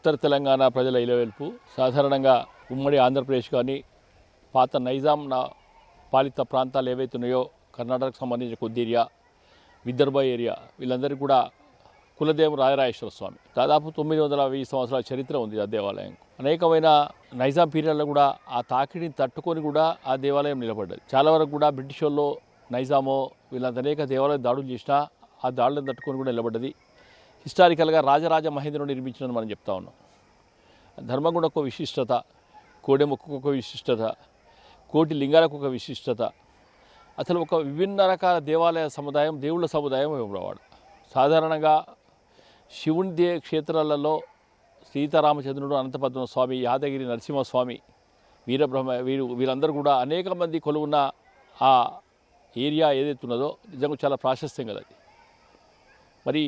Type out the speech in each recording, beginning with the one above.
ఉత్తర తెలంగాణ ప్రజల ఇలవెల్పు సాధారణంగా ఉమ్మడి ఆంధ్రప్రదేశ్ కానీ పాత నైజాం పాలిత ప్రాంతాలు ఏవైతున్నాయో కర్ణాటకకు సంబంధించిన కొద్ది ఏరియా, విదర్భ ఏరియా, వీళ్ళందరికీ కూడా కులదేవం రాజరాజేశ్వర స్వామి. దాదాపు 920 సంవత్సరాల చరిత్ర ఉంది ఆ దేవాలయం. అనేకమైన నైజాం పీరియడ్లో కూడా ఆ తాకిడిని తట్టుకొని కూడా ఆ దేవాలయం నిలబడ్డది. చాలా వరకు కూడా బ్రిటిష్ వాళ్ళు నైజామో వీళ్ళంత అనేక దేవాలయం దాడులు చేసినా ఆ దాడులను తట్టుకొని కూడా నిలబడ్డది. హిస్టారికల్గా రాజరాజ మహేంద్రుడు నిర్మించినని మనం చెప్తా ఉన్నాం. ధర్మగుండకు ఒక విశిష్టత, కోడెముక్కకు ఒక విశిష్టత, కోటి లింగాలకు ఒక విశిష్టత, అసలు ఒక విభిన్న రకాల దేవాలయ సముదాయం, దేవుళ్ళ సముదాయం వేములవాడ. సాధారణంగా శివుని క్షేత్రాలలో సీతారామచంద్రుడు, అనంతపద్మ స్వామి, యాదగిరి నరసింహస్వామి, వీరబ్రహ్మ వీరందరూ కూడా అనేక మంది కొలువున్న ఆ ఏరియా ఏదైతే ఉన్నదో నిజంగా చాలా ప్రాశస్త్యం కలది. మరి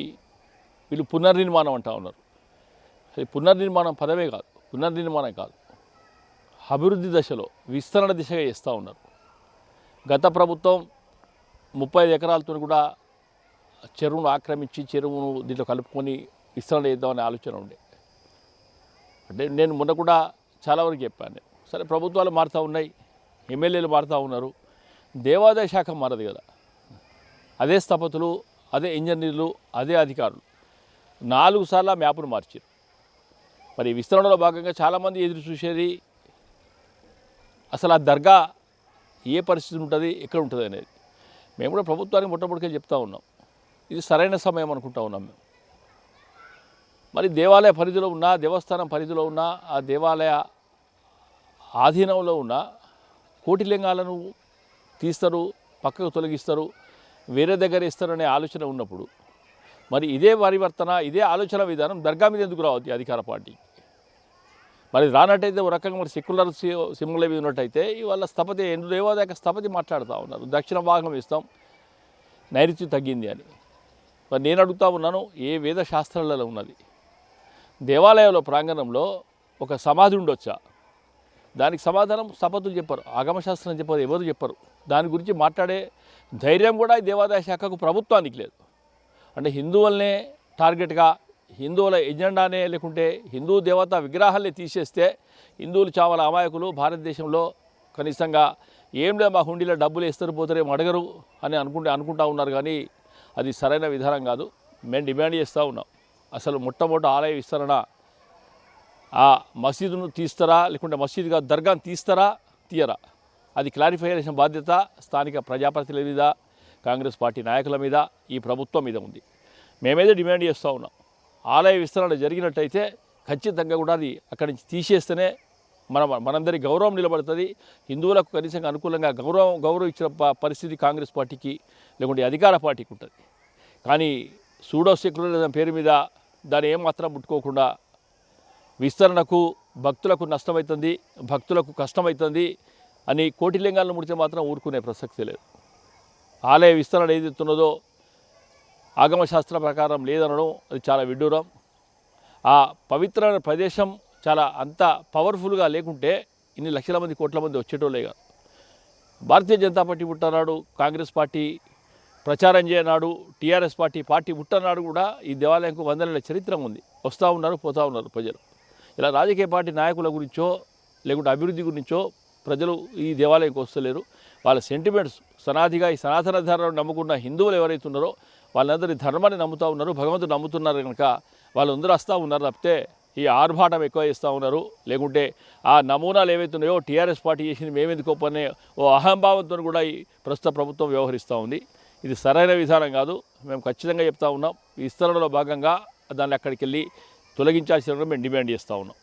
వీళ్ళు పునర్నిర్మాణం అంటూ ఉన్నారు. అది పునర్నిర్మాణం పదమే కాదు, పునర్నిర్మాణం కాదు, అభివృద్ధి దశలో విస్తరణ దిశగా చేస్తూ ఉన్నారు. గత ప్రభుత్వం 35 ఎకరాలతో కూడా చెరువును ఆక్రమించి చెరువును దీంట్లో కలుపుకొని విస్తరణ చేద్దామనే ఆలోచన ఉండే. అంటే నేను మొన్న కూడా చాలా వరకు చెప్పాను. సరే, ప్రభుత్వాలు మారుతూ ఉన్నాయి, ఎమ్మెల్యేలు మారుతూ ఉన్నారు, దేవాదాయ శాఖ మారదు కదా. అదే స్థపతులు, అదే ఇంజనీర్లు, అదే అధికారులు 4 సార్లు మ్యాప్ను మార్చారు. మరి విస్తరణలో భాగంగా చాలామంది ఎదురు చూసేది అసలు ఆ దర్గా ఏ పరిస్థితి ఉంటుంది, ఎక్కడ ఉంటుంది అనేది. మేము కూడా ప్రభుత్వానికి మొట్టమొదటిగా చెప్తా ఉన్నాం, ఇది సరైన సమయం అనుకుంటా ఉన్నాం మేము. మరి దేవాలయ పరిధిలో ఉన్న, దేవస్థానం పరిధిలో ఉన్న, ఆ దేవాలయ ఆధీనంలో ఉన్న కోటిలింగాలను తీస్తారు, పక్కకు తొలగిస్తారు, వేరే దగ్గర ఇస్తారనే ఆలోచన ఉన్నప్పుడు మరి ఇదే పరివర్తన, ఇదే ఆలోచన విధానం దర్గా మీద ఎందుకు రావద్దు అధికార పార్టీ? మరి రానట్టయితే ఒక రకంగా మరి సెక్యులర్ సింబల్ మీద ఉన్నట్టయితే ఇవాళ స్థపతి దేవాదాయ స్థపతి మాట్లాడుతూ ఉన్నారు, దక్షిణ భాగం ఇస్తాం, నైరుతి తగ్గింది అని. మరి నేను అడుగుతూ ఉన్నాను, ఏ వేద శాస్త్రాలలో ఉన్నది దేవాలయంలో ప్రాంగణంలో ఒక సమాధి ఉండొచ్చా? దానికి సమాధానం స్థపతులు చెప్పరు, ఆగమశాస్త్రం చెప్పరు, ఎవరు చెప్పరు. దాని గురించి మాట్లాడే ధైర్యం కూడా ఈ దేవాదాయ శాఖకు, ప్రభుత్వానికి లేదు. అంటే హిందువులనే టార్గెట్గా, హిందువుల ఎజెండానే, లేకుంటే హిందూ దేవతా విగ్రహాలనే తీసేస్తే హిందువులు చాలా అమాయకులు, భారతదేశంలో కనీసంగా ఏం లేదు మా హుండీలో డబ్బులు ఇస్తారు పోతారేమో అడగరు అని అనుకుంటా ఉన్నారు. కానీ అది సరైన విధానం కాదు. మేము డిమాండ్ చేస్తూ ఉన్నాం, అసలు మొట్టమొదటి ఆలయ విస్తరణ ఆ మసీదును తీస్తారా, లేకుంటే మసీదుగా దర్గాను తీస్తారా, తీయరా, అది క్లారిఫై చేసిన బాధ్యత స్థానిక ప్రజాప్రతినిధుల మీద, కాంగ్రెస్ పార్టీ నాయకుల మీద, ఈ ప్రభుత్వం మీద ఉంది. మేమైతే డిమాండ్ చేస్తూ ఉన్నాం, ఆలయ విస్తరణ జరిగినట్టయితే ఖచ్చితంగా కూడా అది అక్కడి నుంచి తీసేస్తేనే మనందరి గౌరవం నిలబడుతుంది. హిందువులకు కనీసంగా అనుకూలంగా గౌరవం ఇచ్చిన పరిస్థితి కాంగ్రెస్ పార్టీకి, లేకుంటే అధికార పార్టీకి ఉంటుంది. కానీ సూడో సెక్యులరిజం పేరు మీద దాన్ని ఏమాత్రం ముట్టుకోకుండా విస్తరణకు భక్తులకు నష్టమవుతుంది, భక్తులకు కష్టమవుతుంది అని కోటిలింగాలను ముడితే మాత్రం ఊరుకునే ప్రసక్తి లేదు. ఆలయ విస్తరణ ఏదైతున్నదో ఆగమశాస్త్ర ప్రకారం లేదనడం అది చాలా విడ్డూరం. ఆ పవిత్రమైన ప్రదేశం చాలా అంత పవర్ఫుల్గా లేకుంటే ఇన్ని లక్షల మంది, కోట్ల మంది వచ్చేటోళ్ళే కాదు. భారతీయ జనతా పార్టీ పుట్టనాడు, కాంగ్రెస్ పార్టీ ప్రచారం చేయనాడు, టీఆర్ఎస్ పార్టీ పుట్టనాడు కూడా ఈ దేవాలయంకు 100 ఏళ్ల చరిత్ర ఉంది. వస్తూ ఉన్నారు, పోతూ ఉన్నారు ప్రజలు. ఇలా రాజకీయ పార్టీ నాయకుల గురించో లేకుంటే అభివృద్ధి గురించో ప్రజలు ఈ దేవాలయంకి వస్తలేరు. వాళ్ళ సెంటిమెంట్స్ సనాదిగా ఈ సనాతన ధర్మాన్ని నమ్ముకున్న హిందువులు ఎవరైతే ఉన్నారో వాళ్ళందరూ ధర్మాన్ని నమ్ముతూ ఉన్నారు, భగవంతుడు నమ్ముతున్నారు కనుక వాళ్ళందరూ వస్తూ ఉన్నారు. తప్పితే ఈ ఆర్భాటం ఎక్కువ చేస్తూ ఉన్నారు. లేకుంటే ఆ నమూనాలు ఏవైతున్నాయో టీఆర్ఎస్ పార్టీ చేసింది మేమెందుకు ఒప్పనే ఓ అహంభావంతో కూడా ఈ ప్రస్తుత ప్రభుత్వం వ్యవహరిస్తూ ఉంది. ఇది సరైన విధానం కాదు. మేము ఖచ్చితంగా చెప్తా ఉన్నాం, ఈ విస్తరణలో భాగంగా దాన్ని అక్కడికి వెళ్ళి తొలగించాల్సిన మేము డిమాండ్ చేస్తూ ఉన్నాం.